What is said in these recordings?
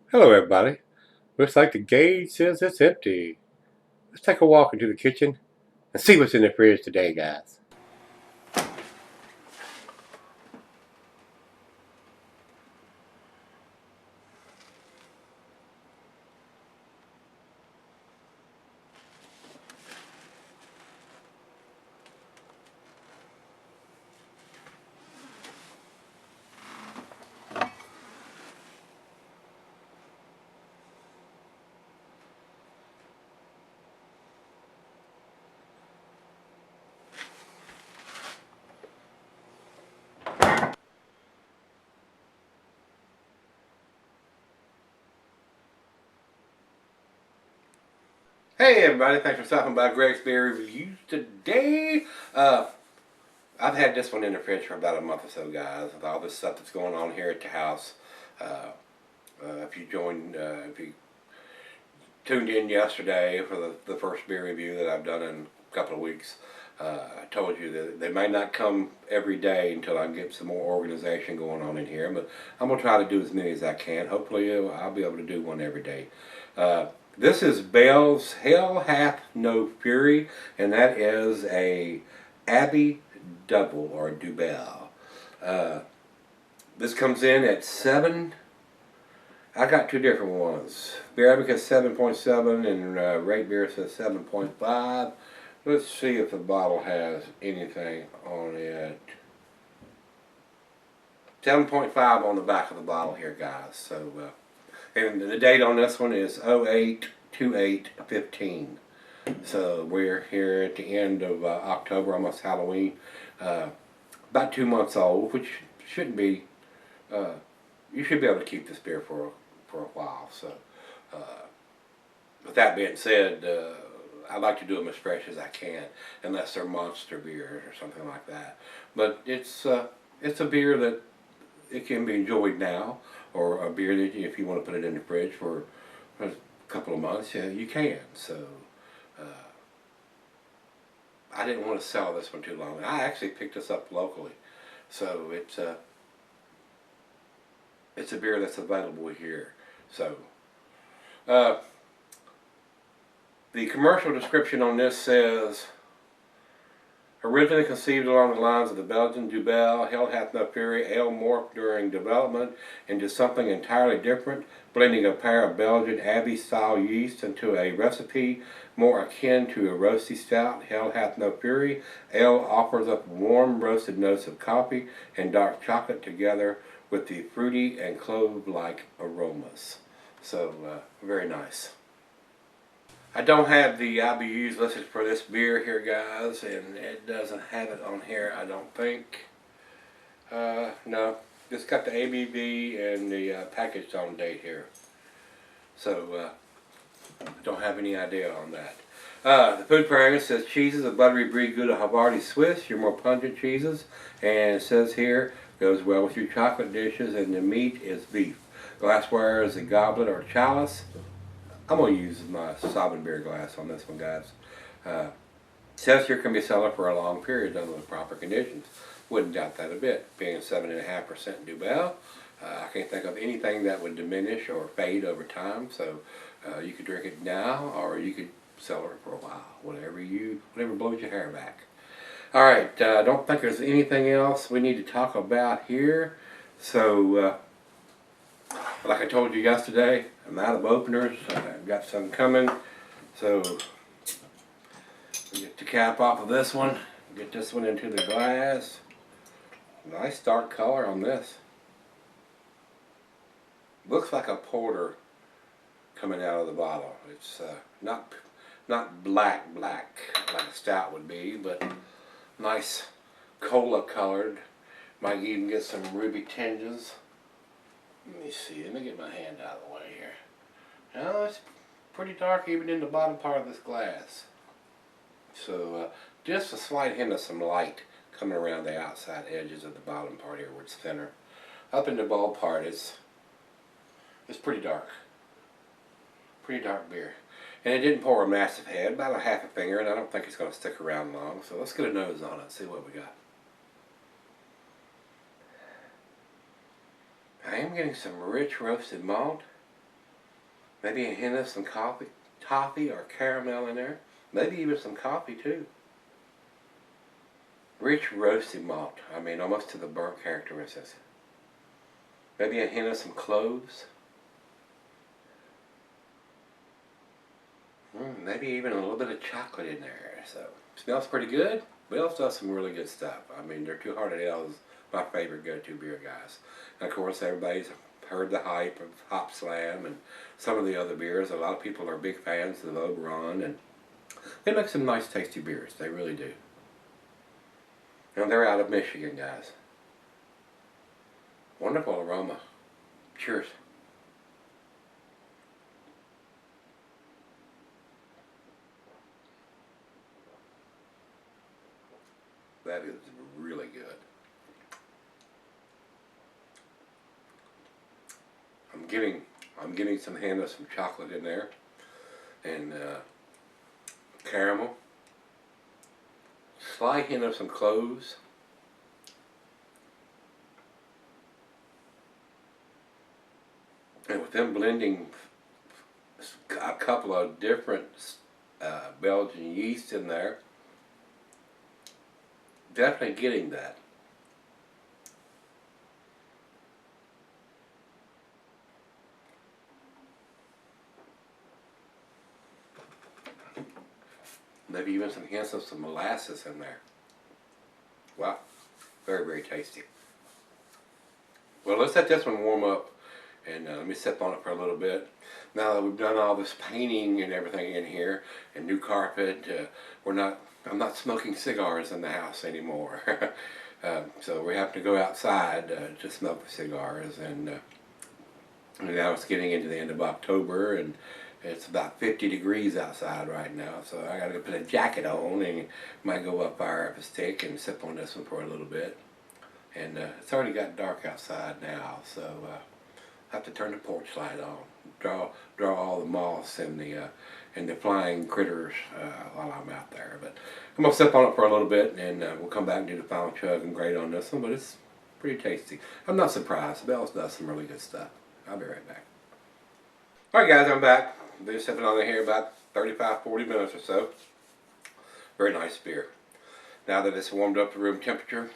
Hello, everybody. Looks like the gauge says it's empty. Let's take a walk into the kitchen and see what's in the fridge today, guys. Hey, everybody. Thanks for stopping by Gregsbeerreviews today. I've had this one in the fridge for about a month or so, guys, with all this stuff that's going on here at the house. If you tuned in yesterday for the first beer review that I've done in a couple of weeks, I told you that they may not come every day until I get some more organization going on in here, but I'm going to try to do as many as I can. Hopefully I'll be able to do one every day. This is Bell's Hell Hath No Fury, and that is a Abbey Dubbel or Dubbel. This comes in at 7. I got two different ones. Beer Advocate 7.7 and Rate Beer says 7.5. Let's see if the bottle has anything on it. 7.5 on the back of the bottle here, guys. So, and the date on this one is 08/28/15. So we're here at the end of October, almost Halloween. About 2 months old, which shouldn't be. You should be able to keep this beer for a while. So, with that being said, I like to do them as fresh as I can, unless they're monster beers or something like that. But it's a beer that it can be enjoyed now, or a beer that if you want to put it in the fridge for a couple of months, yeah, you can. So, I didn't want to sell this one too long. I actually picked this up locally, so it's a beer that's available here. So, the commercial description on this says, originally conceived along the lines of the Belgian Dubbel, Hell Hath No Fury, ale morphed during development into something entirely different, blending a pair of Belgian Abbey-style yeast into a recipe more akin to a roasty stout. Hell Hath No Fury ale offers up warm roasted notes of coffee and dark chocolate together with the fruity and clove-like aromas. So, very nice. I don't have the IBUs listed for this beer here, guys, and it doesn't have it on here, I don't think. No, just got the ABV and the package on date here. So, don't have any idea on that. The food pairing says cheeses, a buttery brie gouda Havarti Swiss, your more pungent cheeses, and it says here, goes well with your chocolate dishes, and the meat is beef. Glassware is a goblet or chalice. I'm going to use my Sovereign beer glass on this one, guys. Says here can be sold for a long period under the proper conditions. Wouldn't doubt that a bit. Being 7.5% Dubbel, I can't think of anything that would diminish or fade over time. So you could drink it now, or you could sell it for a while. Whatever blows your hair back. All right. I don't think there's anything else we need to talk about here. So. Like I told you yesterday, I'm out of openers. I've got some coming. So, get the cap off of this one. Get this one into the glass. Nice dark color on this. Looks like a porter coming out of the bottle. It's not black like a stout would be, but nice cola colored. Might even get some ruby tinges. Let me see, let me get my hand out of the way here. Now it's pretty dark even in the bottom part of this glass. So just a slight hint of some light coming around the outside edges of the bottom part here where it's thinner. Up in the bowl part it's pretty dark. Pretty dark beer. And it didn't pour a massive head, about a half a finger, and I don't think it's going to stick around long. So let's get a nose on it and see what we got. I am getting some rich roasted malt. Maybe a hint of some toffee or caramel in there. Maybe even some coffee too. Rich roasted malt. I mean, almost to the burnt characteristics. Maybe a hint of some cloves. Maybe even a little bit of chocolate in there. So, smells pretty good. Bell's does some really good stuff. I mean, their Two Hearted Ale is my favorite go-to beer, guys. And of course, everybody's heard the hype of Hop Slam and some of the other beers. A lot of people are big fans of Oberon, and they make some nice, tasty beers. They really do. And they're out of Michigan, guys. Wonderful aroma. Cheers. That is really good. I'm getting some hint of some chocolate in there, and caramel. Slight hint of some cloves. And with them blending a couple of different Belgian yeast in there, definitely getting that. Maybe even some hints of some molasses in there. Wow, very, very tasty. Well, let's let this one warm up, and let me sip on it for a little bit. Now that we've done all this painting and everything in here, and new carpet, I'm not smoking cigars in the house anymore. So we have to go outside to smoke the cigars, and now it's getting into the end of October, and it's about 50 degrees outside right now, so I gotta go put a jacket on and might go up fire up a stick and sip on this one for a little bit. And it's already got dark outside now, so I have to turn the porch light on, draw all the moths and the flying critters while I'm out there. But I'm gonna sip on it for a little bit, and we'll come back and do the final chug and grade on this one. But it's pretty tasty. I'm not surprised. Bell's does some really good stuff. I'll be right back. All right, guys, I'm back. Been sipping on it here about 35-40 minutes or so. Very nice beer. Now that it's warmed up to room temperature,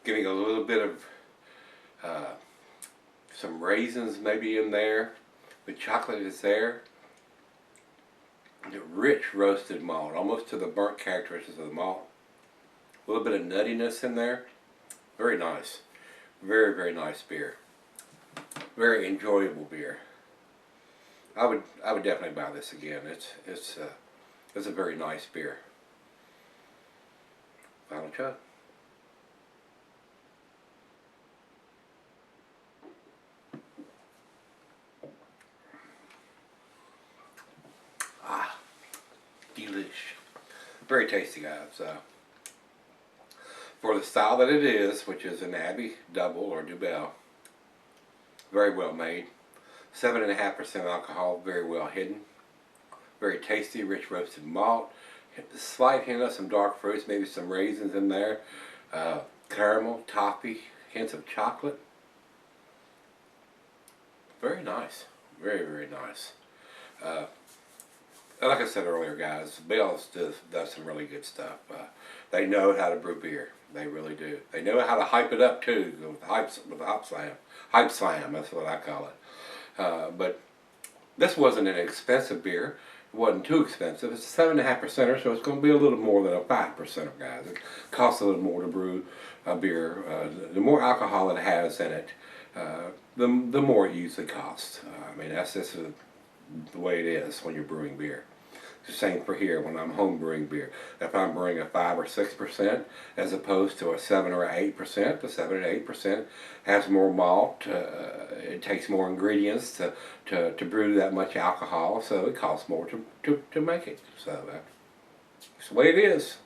getting a little bit of some raisins maybe in there. The chocolate is there. The rich roasted malt, almost to the burnt characteristics of the malt. A little bit of nuttiness in there. Very nice. Very, very nice beer. Very enjoyable beer. I would definitely buy this again. It's a very nice beer. Final chug. Ah, delish. Very tasty, guys. For the style that it is, which is an Abbey Dubbel or Dubbel, very well made. 7.5% alcohol, very well hidden. Very tasty, rich roasted malt. A slight hint of some dark fruits, maybe some raisins in there. Caramel, toffee, hints of chocolate. Very nice. Very, very nice. Like I said earlier, guys, Bell's does some really good stuff. They know how to brew beer. They really do. They know how to hype it up too with the Hop Slam. Hype Slam, that's what I call it. But this wasn't an expensive beer. It wasn't too expensive. It's a 7.5%er, so it's going to be a little more than a 5%er, guys. It costs a little more to brew a beer. The more alcohol it has in it, the more it usually costs. I mean, that's just the way it is when you're brewing beer. It's the same for here when I'm home brewing beer. If I'm brewing a 5 or 6% as opposed to a 7 or 8%, the 7 and 8% has more malt. It takes more ingredients to brew that much alcohol, so it costs more to make it. So that's the way it is.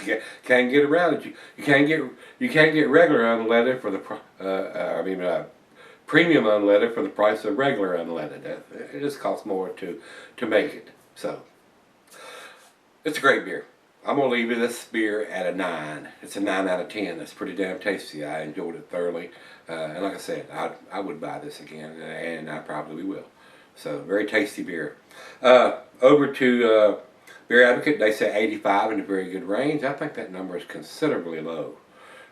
You can't get around it. You can't get regular unleaded for the premium unleaded for the price of regular unleaded. It just costs more to make it. So it's a great beer. I'm going to leave this beer at a 9. It's a 9 out of 10. It's pretty damn tasty. I enjoyed it thoroughly. And like I said, I would buy this again, and I probably will. So very tasty beer. Over to Beer Advocate, they say 85 in a very good range. I think that number is considerably low.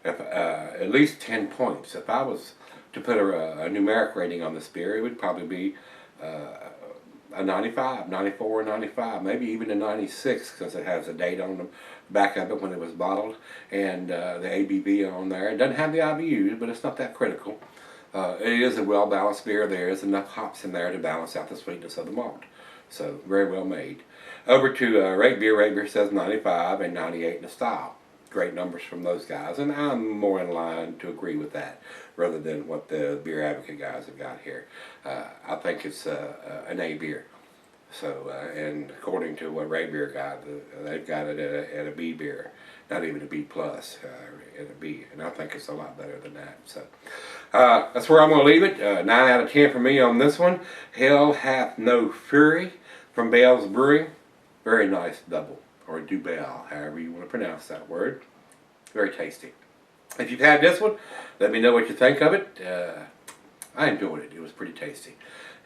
If, at least 10 points. If I was to put a numeric rating on this beer, it would probably be a 95, 94, 95, maybe even a 96, because it has a date on the back of it when it was bottled, and the ABV on there. It doesn't have the IBUs, but it's not that critical. It is a well-balanced beer. There is enough hops in there to balance out the sweetness of the malt. So, very well made. Over to Rate Beer. Rate Beer says 95 and 98 in the style. Great numbers from those guys, and I'm more in line to agree with that rather than what the Beer Advocate guys have got here. I think it's an A beer. So, and according to what Rate Beer got, they've got it at a B beer, not even a B plus, at a B, and I think it's a lot better than that. So, that's where I'm going to leave it. 9 out of 10 for me on this one. Hell Hath No Fury from Bell's Brewing. Very nice double, or Dubbel, however you want to pronounce that word. Very tasty. If you've had this one, let me know what you think of it. I enjoyed it. It was pretty tasty.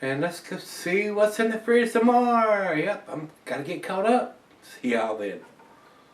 And let's go see what's in the fridge tomorrow. Yep, I'm gotta get caught up. See y'all then.